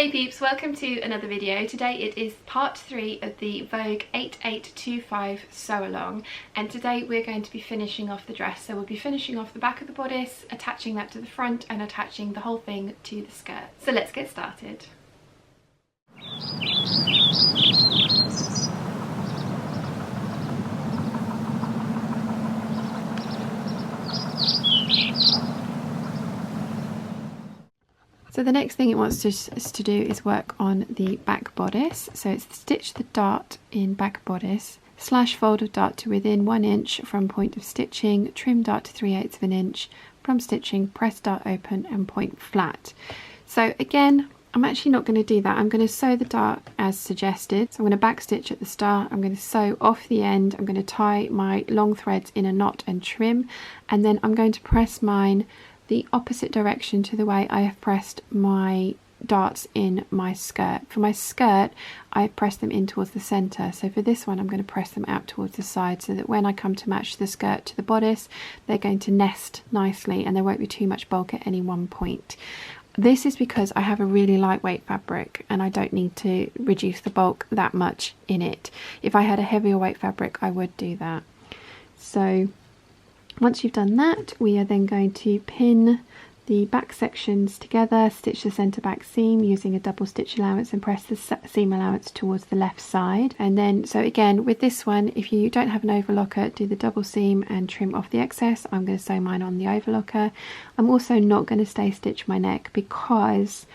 Hey peeps, welcome to another video. Today it is part 3 of the Vogue 8825 sew along, and today we're going to be finishing off the dress. So we'll be finishing off the back of the bodice, attaching that to the front and attaching the whole thing to the skirt. So let's get started. So the next thing it wants us to do is work on the back bodice. So it's stitch the dart in back bodice, slash fold of dart to within 1 inch from point of stitching, trim dart to 3/8 of an inch from stitching, press dart open and point flat. So again, I'm actually not going to do that. I'm going to sew the dart as suggested. So I'm going to back stitch at the start, I'm going to sew off the end, I'm going to tie my long threads in a knot and trim, and then I'm going to press mine the opposite direction to the way I have pressed my darts in my skirt. For my skirt, I press them in towards the centre. So for this one, I'm going to press them out towards the side so that when I come to match the skirt to the bodice, they're going to nest nicely and there won't be too much bulk at any one point. This is because I have a really lightweight fabric and I don't need to reduce the bulk that much in it. If I had a heavier weight fabric, I would do that. So once you've done that, we are then going to pin the back sections together, stitch the centre back seam using a double stitch allowance and press the seam allowance towards the left side. And then, so again, with this one, if you don't have an overlocker, do the double seam and trim off the excess. I'm going to sew mine on the overlocker. I'm also not going to stay stitch my neck because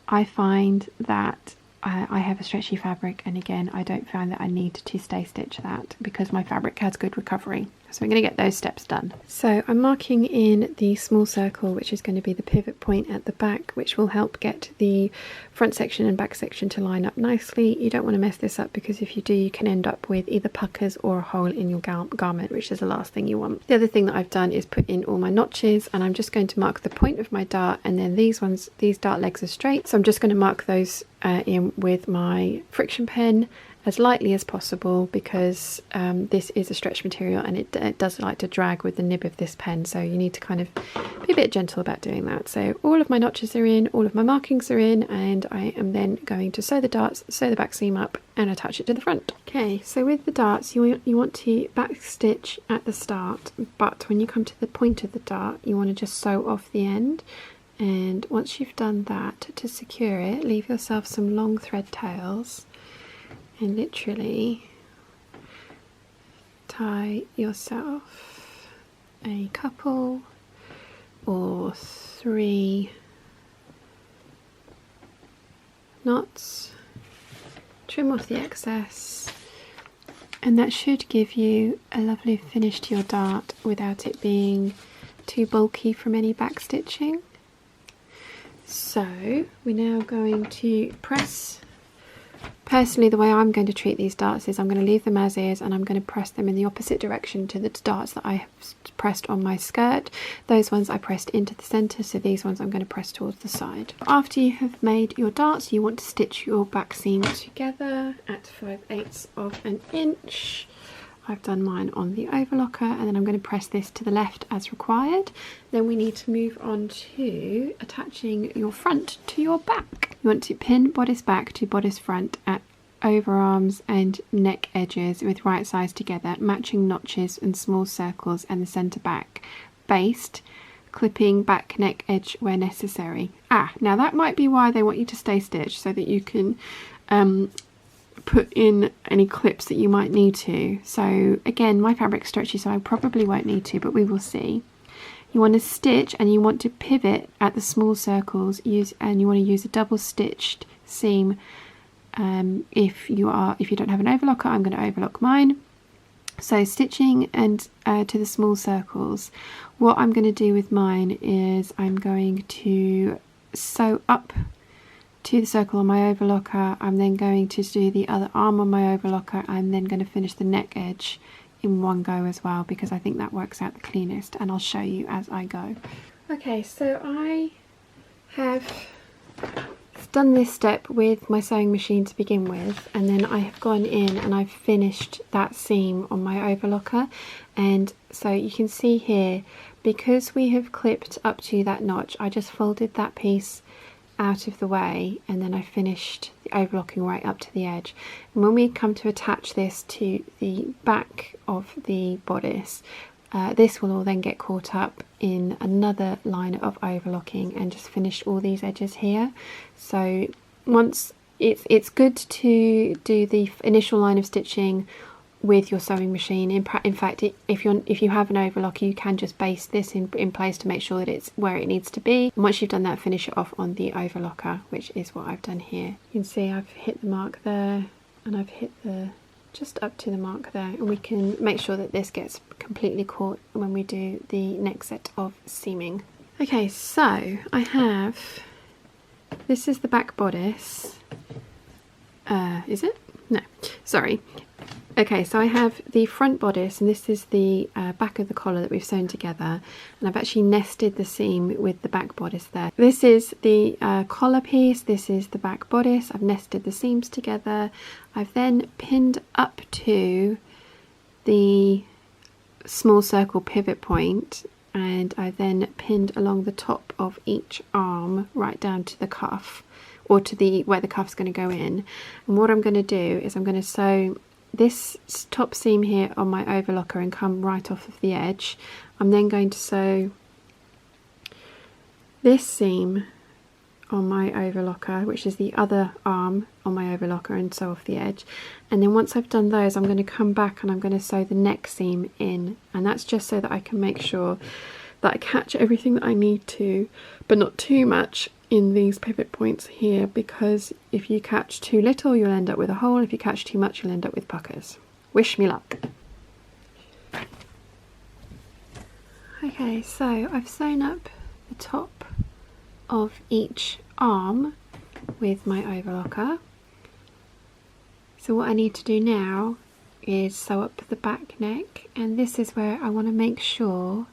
I find that I have a stretchy fabric, and again, I don't find that I need to stay stitch that because my fabric has good recovery. So I'm going to get those steps done. So I'm marking in the small circle, which is going to be the pivot point at the back, which will help get the front section and back section to line up nicely. You don't want to mess this up because if you do, you can end up with either puckers or a hole in your garment, which is the last thing you want. The other thing that I've done is put in all my notches, and I'm just going to mark the point of my dart, and then these dart legs are straight. So I'm just going to mark those in with my friction pen as lightly as possible because this is a stretch material and it does like to drag with the nib of this pen, so you need to kind of be a bit gentle about doing that. So all of my notches are in, all of my markings are in, and I am then going to sew the darts, sew the back seam up and attach it to the front. Okay, so with the darts you want to back stitch at the start, but when you come to the point of the dart you want to just sew off the end. And once you've done that, to secure it, leave yourself some long thread tails and literally tie yourself a couple or 3 knots, trim off the excess, and that should give you a lovely finish to your dart without it being too bulky from any back stitching. So we're now going to press. Personally, the way I'm going to treat these darts is I'm going to leave them as is and I'm going to press them in the opposite direction to the darts that I have pressed on my skirt. Those ones I pressed into the centre, so these ones I'm going to press towards the side. After you have made your darts, you want to stitch your back seam together at 5/8 of an inch. I've done mine on the overlocker, and then I'm going to press this to the left as required. Then we need to move on to attaching your front to your back. You want to pin bodice back to bodice front at overarms and neck edges with right sides together, matching notches and small circles and the centre back. Based, clipping back neck edge where necessary. Now that might be why they want you to stay stitched, so that you can put in any clips that you might need to. So again, my fabric's stretchy, so I probably won't need to, but we will see. You want to stitch and you want to pivot at the small circles, and you want to use a double stitched seam. If you don't have an overlocker, I'm going to overlock mine. So stitching and to the small circles. What I'm going to do with mine is I'm going to sew up to the circle on my overlocker. I'm then going to do the other arm on my overlocker. I'm then going to finish the neck edge in one go as well because I think that works out the cleanest, and I'll show you as I go. Okay, so I have done this step with my sewing machine to begin with, and then I have gone in and I've finished that seam on my overlocker. And so you can see here, because we have clipped up to that notch, I just folded that piece out of the way, and then I finished the overlocking right up to the edge. And when we come to attach this to the back of the bodice, this will all then get caught up in another line of overlocking and just finish all these edges here. So once it's good to do the initial line of stitching with your sewing machine. In fact, if you have an overlock, you can just baste this in place to make sure that it's where it needs to be. And once you've done that, finish it off on the overlocker, which is what I've done here. You can see I've hit the mark there, and I've hit the just up to the mark there, and we can make sure that this gets completely caught when we do the next set of seaming. Okay, so I have, this is the back bodice. Is it? No, sorry. Okay, so I have the front bodice, and this is the back of the collar that we've sewn together, and I've actually nested the seam with the back bodice there. This is the collar piece, this is the back bodice. I've nested the seams together. I've then pinned up to the small circle pivot point, and I then pinned along the top of each arm right down to the cuff, or to the where the cuff's going to go in. And what I'm going to do is I'm going to sew this top seam here on my overlocker and come right off of the edge. I'm then going to sew this seam on my overlocker, which is the other arm on my overlocker, and sew off the edge. And then once I've done those, I'm going to come back and I'm going to sew the neck seam in, and that's just so that I can make sure that I catch everything that I need to, but not too much in these pivot points here, because if you catch too little you'll end up with a hole, if you catch too much you'll end up with puckers. Wish me luck. Okay, so I've sewn up the top of each arm with my overlocker. So what I need to do now is sew up the back neck, and this is where I want to make sure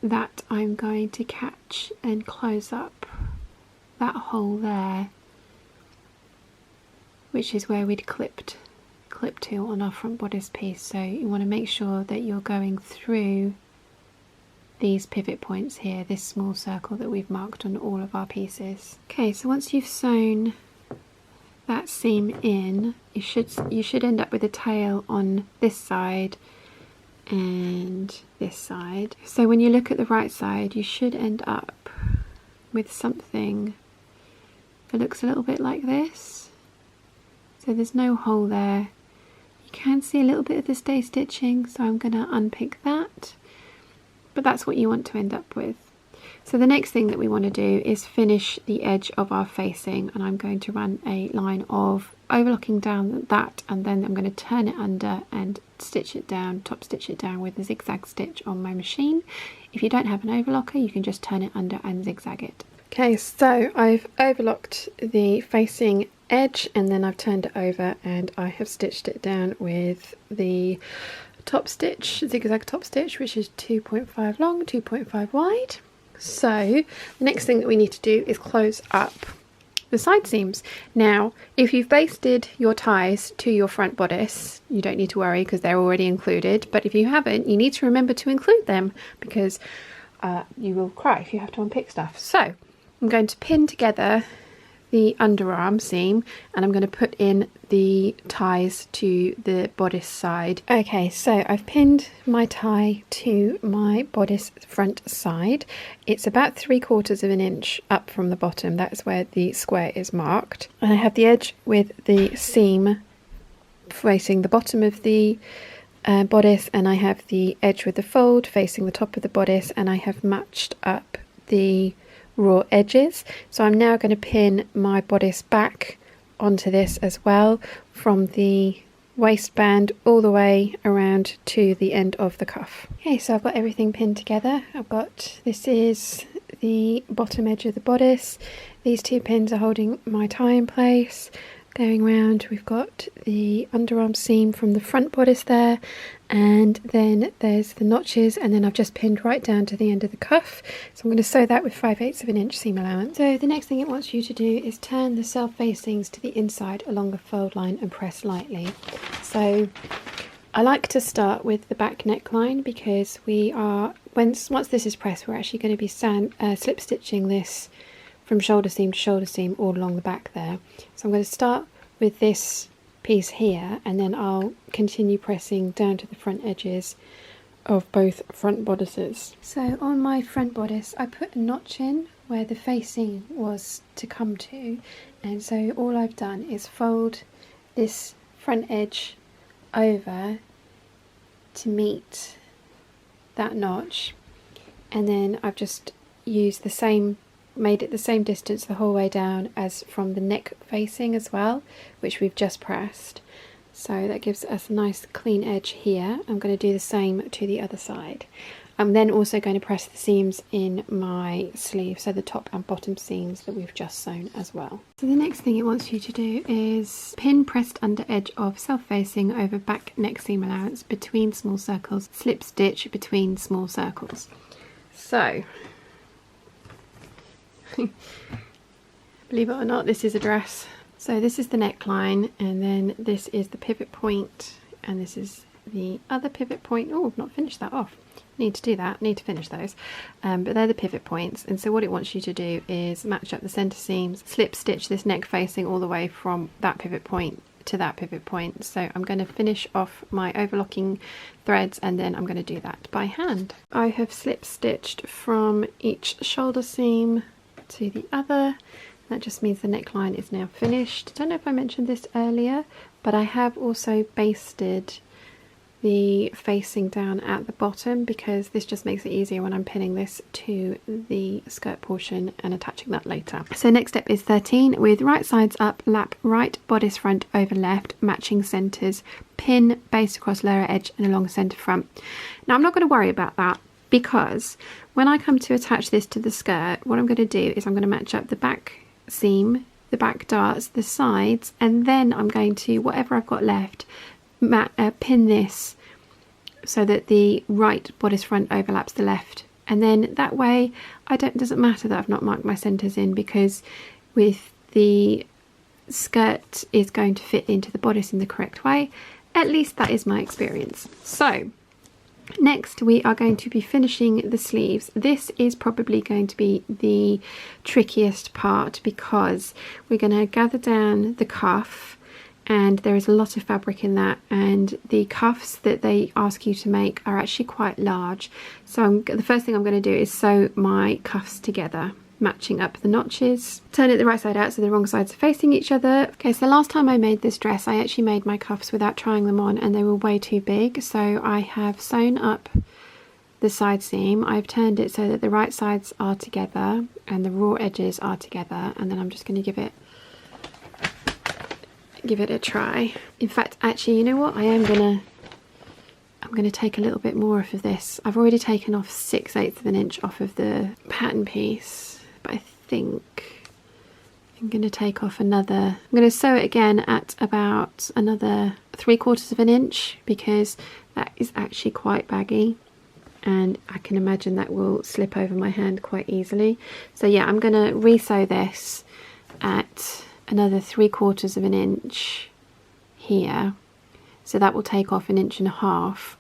that I'm going to catch and close up that hole there, which is where we'd clip to on our front bodice piece. So you want to make sure that you're going through these pivot points here, this small circle that we've marked on all of our pieces. Okay, so once you've sewn that seam in, you should end up with a tail on this side and this side. So when you look at the right side, you should end up with something that looks a little bit like this. So there's no hole there. You can see a little bit of the stay stitching, so I'm going to unpick that, but that's what you want to end up with. So the next thing that we want to do is finish the edge of our facing, and I'm going to run a line of overlocking down that, and then I'm going to turn it under and stitch it down, top stitch it down with a zigzag stitch on my machine. If you don't have an overlocker, you can just turn it under and zigzag it. Okay, so I've overlocked the facing edge, and then I've turned it over and I have stitched it down with the top stitch, zigzag top stitch, which is 2.5 long, 2.5 wide. So the next thing that we need to do is close up the side seams. Now, if you've basted your ties to your front bodice, you don't need to worry because they're already included, but if you haven't, you need to remember to include them, because you will cry if you have to unpick stuff. So I'm going to pin together the underarm seam, and I'm going to put in the ties to the bodice side. Okay, so I've pinned my tie to my bodice front side. It's about 3/4 of an inch up from the bottom. That's where the square is marked. And I have the edge with the seam facing the bottom of the bodice, and I have the edge with the fold facing the top of the bodice, and I have matched up the raw edges. So I'm now going to pin my bodice back onto this as well, from the waistband all the way around to the end of the cuff. Okay, so I've got everything pinned together. This is the bottom edge of the bodice. These two pins are holding my tie in place. Going round, we've got the underarm seam from the front bodice there, and then there's the notches, and then I've just pinned right down to the end of the cuff. So I'm going to sew that with 5/8 of an inch seam allowance. So the next thing it wants you to do is turn the self facings to the inside along the fold line and press lightly. So I like to start with the back neckline, because we are, once this is pressed, we're actually going to be slip stitching this from shoulder seam to shoulder seam all along the back there. So I'm going to start with this piece here, and then I'll continue pressing down to the front edges of both front bodices. So on my front bodice I put a notch in where the facing was to come to, and so all I've done is fold this front edge over to meet that notch, and then I've just used the same, made it the same distance the whole way down as from the neck facing as well, which we've just pressed. So that gives us a nice clean edge here. I'm going to do the same to the other side. I'm then also going to press the seams in my sleeve, so the top and bottom seams that we've just sewn as well. So the next thing it wants you to do is pin pressed under edge of self-facing over back neck seam allowance between small circles, slip stitch between small circles. So believe it or not, this is a dress. So this is the neckline, and then this is the pivot point, and this is the other pivot point. Oh, I've not finished that off. Need to do that, need to finish those. But they're the pivot points, and so what it wants you to do is match up the centre seams, slip stitch this neck facing all the way from that pivot point to that pivot point. So I'm going to finish off my overlocking threads, and then I'm going to do that by hand. I have slip stitched from each shoulder seam to the other. That just means the neckline is now finished. I don't know if I mentioned this earlier, but I have also basted the facing down at the bottom, because this just makes it easier when I'm pinning this to the skirt portion and attaching that later. So next step is 13, with right sides up, lap right bodice front over left, matching centres, pin base across lower edge and along centre front. Now I'm not going to worry about that, because when I come to attach this to the skirt, what I'm going to do is I'm going to match up the back seam, the back darts, the sides, and then I'm going to, whatever I've got left, pin this so that the right bodice front overlaps the left, and then that way it doesn't matter that I've not marked my centres in, because with the skirt is going to fit into the bodice in the correct way. At least that is my experience. So next we are going to be finishing the sleeves. This is probably going to be the trickiest part, because we're going to gather down the cuff, and there is a lot of fabric in that, and the cuffs that they ask you to make are actually quite large. So the first thing I'm going to do is sew my cuffs together, matching up the notches. Turn it the right side out so the wrong sides are facing each other. Okay, so last time I made this dress I actually made my cuffs without trying them on, and they were way too big, so I have sewn up the side seam. I've turned it so that the right sides are together and the raw edges are together, and then I'm just going to give it a try. In fact, actually, you know what, I'm gonna take a little bit more off of this. I've already taken off 6/8 of an inch off of the pattern piece, but I think I'm gonna take off another. I'm gonna sew it again at about another 3/4 of an inch, because that is actually quite baggy, and I can imagine that will slip over my hand quite easily. So yeah, I'm gonna re-sew this at another 3/4 of an inch here, so that will take off 1.5 inches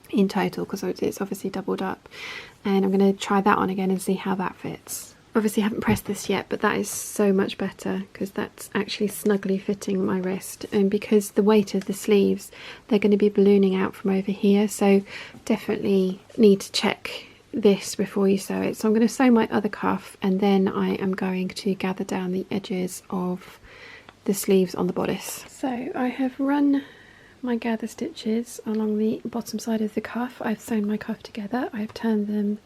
in total, because it's obviously doubled up, and I'm going to try that on again and see how that fits. Obviously I haven't pressed this yet, but that is so much better, because that's actually snugly fitting my wrist, and because the weight of the sleeves, they're going to be ballooning out from over here, so definitely need to check this before you sew it. So I'm going to sew my other cuff, and then I am going to gather down the edges of the sleeves on the bodice. So I have run my gather stitches along the bottom side of the cuff. I've sewn my cuff together. I've turned them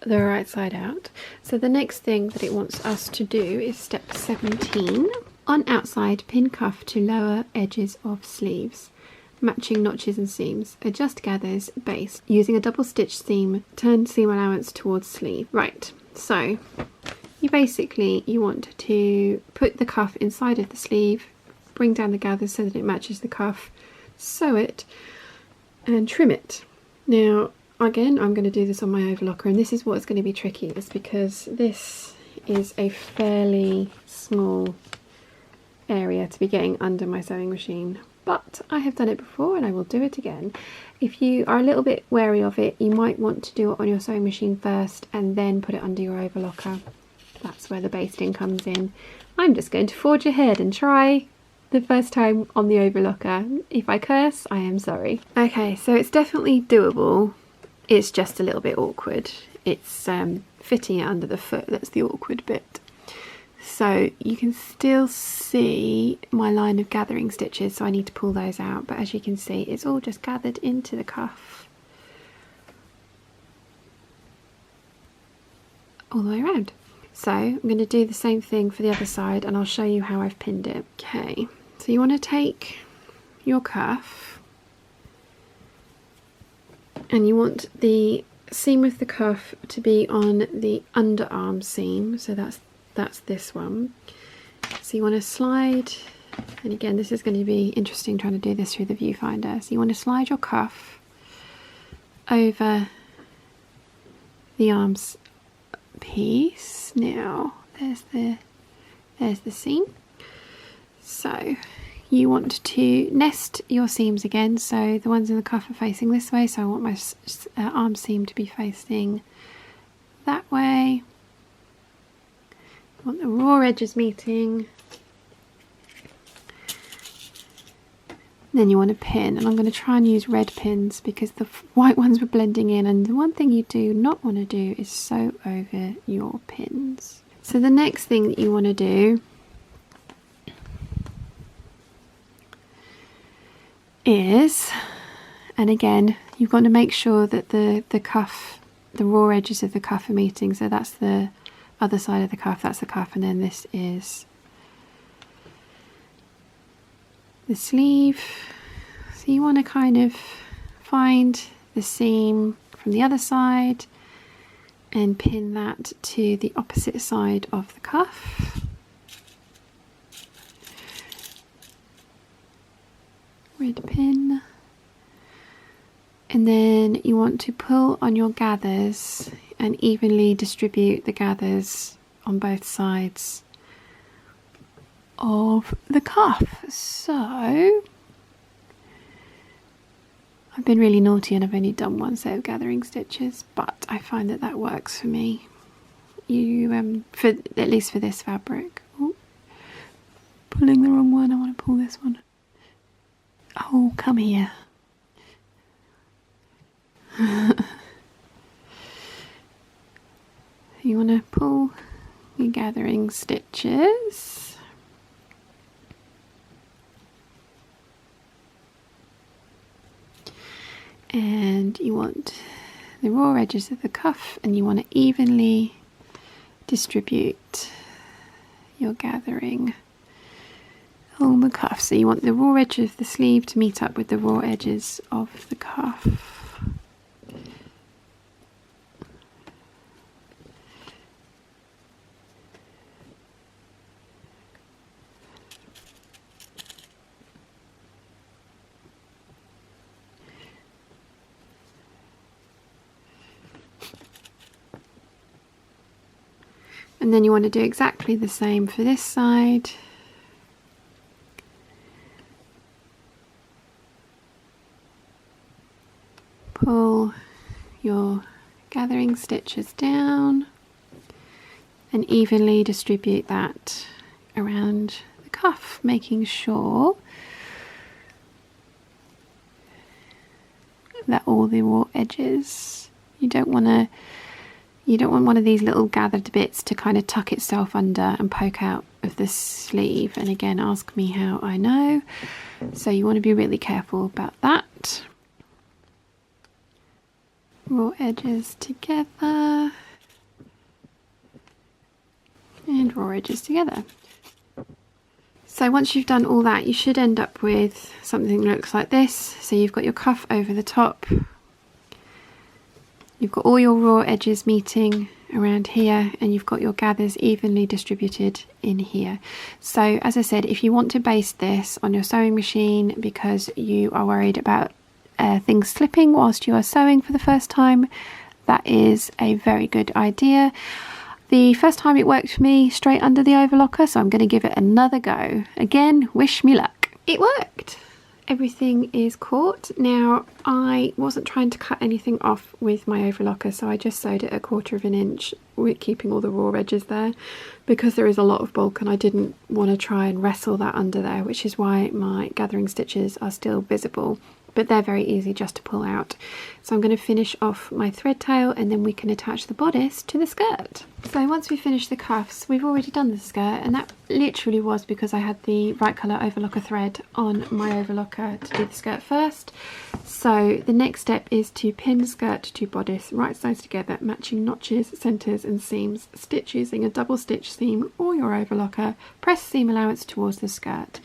the right side out. So the next thing that it wants us to do is step 17. On outside, pin cuff to lower edges of sleeves, matching notches and seams. Adjust gathers base using a double stitch seam, turn seam allowance towards sleeve. Right, so you want to put the cuff inside of the sleeve, bring down the gathers so that it matches the cuff, sew it and trim it. Now again, I'm going to do this on my overlocker, and this is what's going to be tricky, is because this is a fairly small area to be getting under my sewing machine, but I have done it before and I will do it again. If you are a little bit wary of it, you might want to do it on your sewing machine first and then put it under your overlocker. that's where the basting comes in. I'm just going to forge ahead and try the first time on the overlocker. If I curse, I am sorry. Okay, so it's definitely doable. It's just a little bit awkward. It's fitting it under the foot that's the awkward bit. So you can still see my line of gathering stitches, so I need to pull those out, but as you can see it's all just gathered into the cuff all the way around. So I'm going to do the same thing for the other side and I'll show you how I've pinned it. Okay, so you want to take your cuff and you want the seam of the cuff to be on the underarm seam, so that's this one. So you want to slide, and again this is going to be interesting trying to do this through the viewfinder, so you want to slide your cuff over the arms piece. Now there's the seam, so you want to nest your seams again, so the ones in the cuff are facing this way, so I want my arm seam to be facing that way. I want the raw edges meeting. Then you want to pin, and I'm going to try and use red pins because the white ones were blending in, and the one thing you do not want to do is sew over your pins. So the next thing that you want to do is, and again you've got to make sure that the cuff, the raw edges of the cuff are meeting, so that's the other side of the cuff, that's the cuff, and then this is the sleeve. So you want to kind of find the seam from the other side and pin that to the opposite side of the cuff. Red pin. And then you want to pull on your gathers and evenly distribute the gathers on both sides of the cuff. So I've been really naughty and I've only done one set of gathering stitches, but I find that that works for me. You for at least for this fabric. Oh, pulling the wrong one. I want to pull this one. Oh, come here. You want to pull your gathering stitches. And you want the raw edges of the cuff, and you want to evenly distribute your gathering along the cuff. So you want the raw edge of the sleeve to meet up with the raw edges of the cuff. And then you want to do exactly the same for this side. Pull your gathering stitches down and evenly distribute that around the cuff, making sure that all the raw edges, you don't want one of these little gathered bits to kind of tuck itself under and poke out of the sleeve. And again, ask me how I know. So you want to be really careful about that. Raw edges together and raw edges together. So once you've done all that, you should end up with something that looks like this. So you've got your cuff over the top. You've got all your raw edges meeting around here, and you've got your gathers evenly distributed in here. So as I said, if you want to baste this on your sewing machine because you are worried about things slipping whilst you are sewing for the first time, that is a very good idea. The first time it worked for me straight under the overlocker, so I'm going to give it another go. Again, wish me luck. It worked! everything is caught. Now I wasn't trying to cut anything off with my overlocker, so I just sewed it 1/4 inch with keeping all the raw edges there, because there is a lot of bulk and I didn't want to try and wrestle that under there, which is why my gathering stitches are still visible, but they're very easy just to pull out. So I'm going to finish off my thread tail and then we can attach the bodice to the skirt. So once we finish the cuffs, we've already done the skirt, and that literally was because I had the right colour overlocker thread on my overlocker to do the skirt first. So the next step is to pin the skirt to bodice, right sides together, matching notches, centres and seams. Stitch using a double stitch seam or your overlocker, press seam allowance towards the skirt.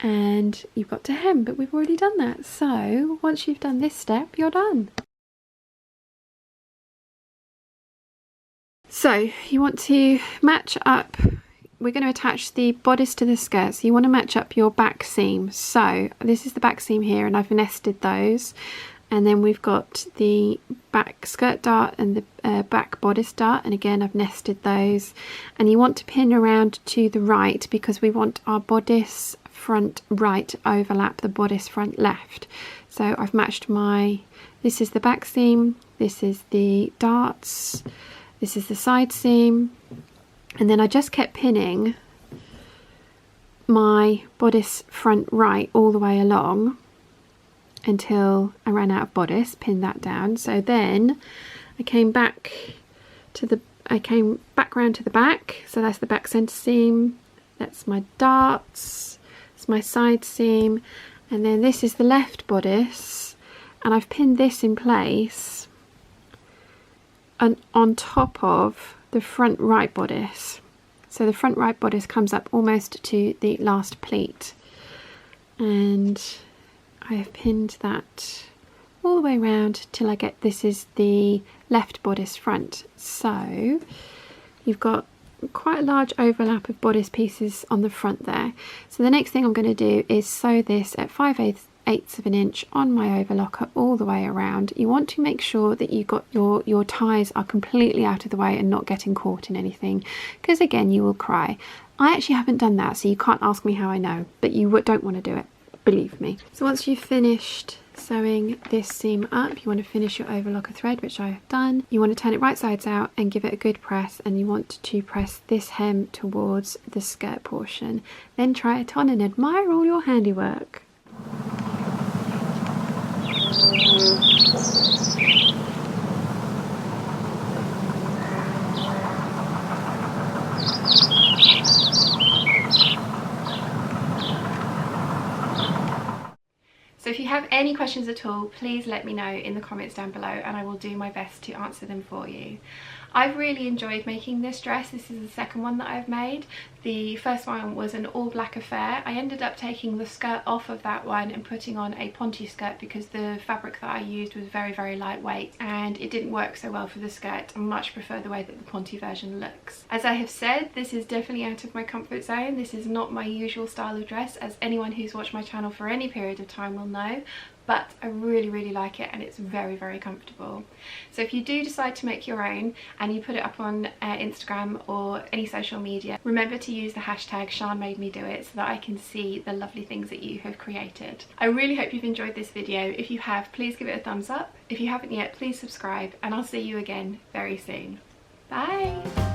And you've got to hem, but we've already done that. So once you've done this step, you're done. So you want to match up, we're going to attach the bodice to the skirt, so you want to match up your back seam. So this is the back seam here, and I've nested those, and then we've got the back skirt dart and the back bodice dart, and again I've nested those. And you want to pin around to the right because we want our bodice front right to overlap the bodice front left. So I've matched this is the back seam, this is the darts, this is the side seam, and then I just kept pinning my bodice front right all the way along until I ran out of bodice, pinned that down. So then I came back round to the back, so that's the back centre seam, that's my darts, it's my side seam, and then this is the left bodice, and I've pinned this in place and on top of the front right bodice. So the front right bodice comes up almost to the last pleat, and I have pinned that all the way around till I get, this is the left bodice front. So you've got quite a large overlap of bodice pieces on the front there. So the next thing I'm going to do is sew this at 5/8 of an inch on my overlocker all the way around. You want to make sure that you got your ties are completely out of the way and not getting caught in anything, because again you will cry. I actually haven't done that, so you can't ask me how I know, but you don't want to do it, believe me. So once you've finished sewing this seam up, you want to finish your overlocker thread, which I have done. You want to turn it right sides out and give it a good press, and you want to press this hem towards the skirt portion. Then try it on and admire all your handiwork. So if you have any questions at all, please let me know in the comments down below and I will do my best to answer them for you. I've really enjoyed making this dress. This is the second one that I've made. The first one was an all black affair. I ended up taking the skirt off of that one and putting on a ponte skirt because the fabric that I used was very, very lightweight and it didn't work so well for the skirt. I much prefer the way that the ponte version looks. As I have said, this is definitely out of my comfort zone. This is not my usual style of dress, as anyone who's watched my channel for any period of time will know. But I really, really like it and it's very, very comfortable. So if you do decide to make your own and you put it up on Instagram or any social media, remember to use the hashtag #ShawnMadeMeDoIt so that I can see the lovely things that you have created. I really hope you've enjoyed this video. If you have, please give it a thumbs up. If you haven't yet, please subscribe, and I'll see you again very soon. Bye!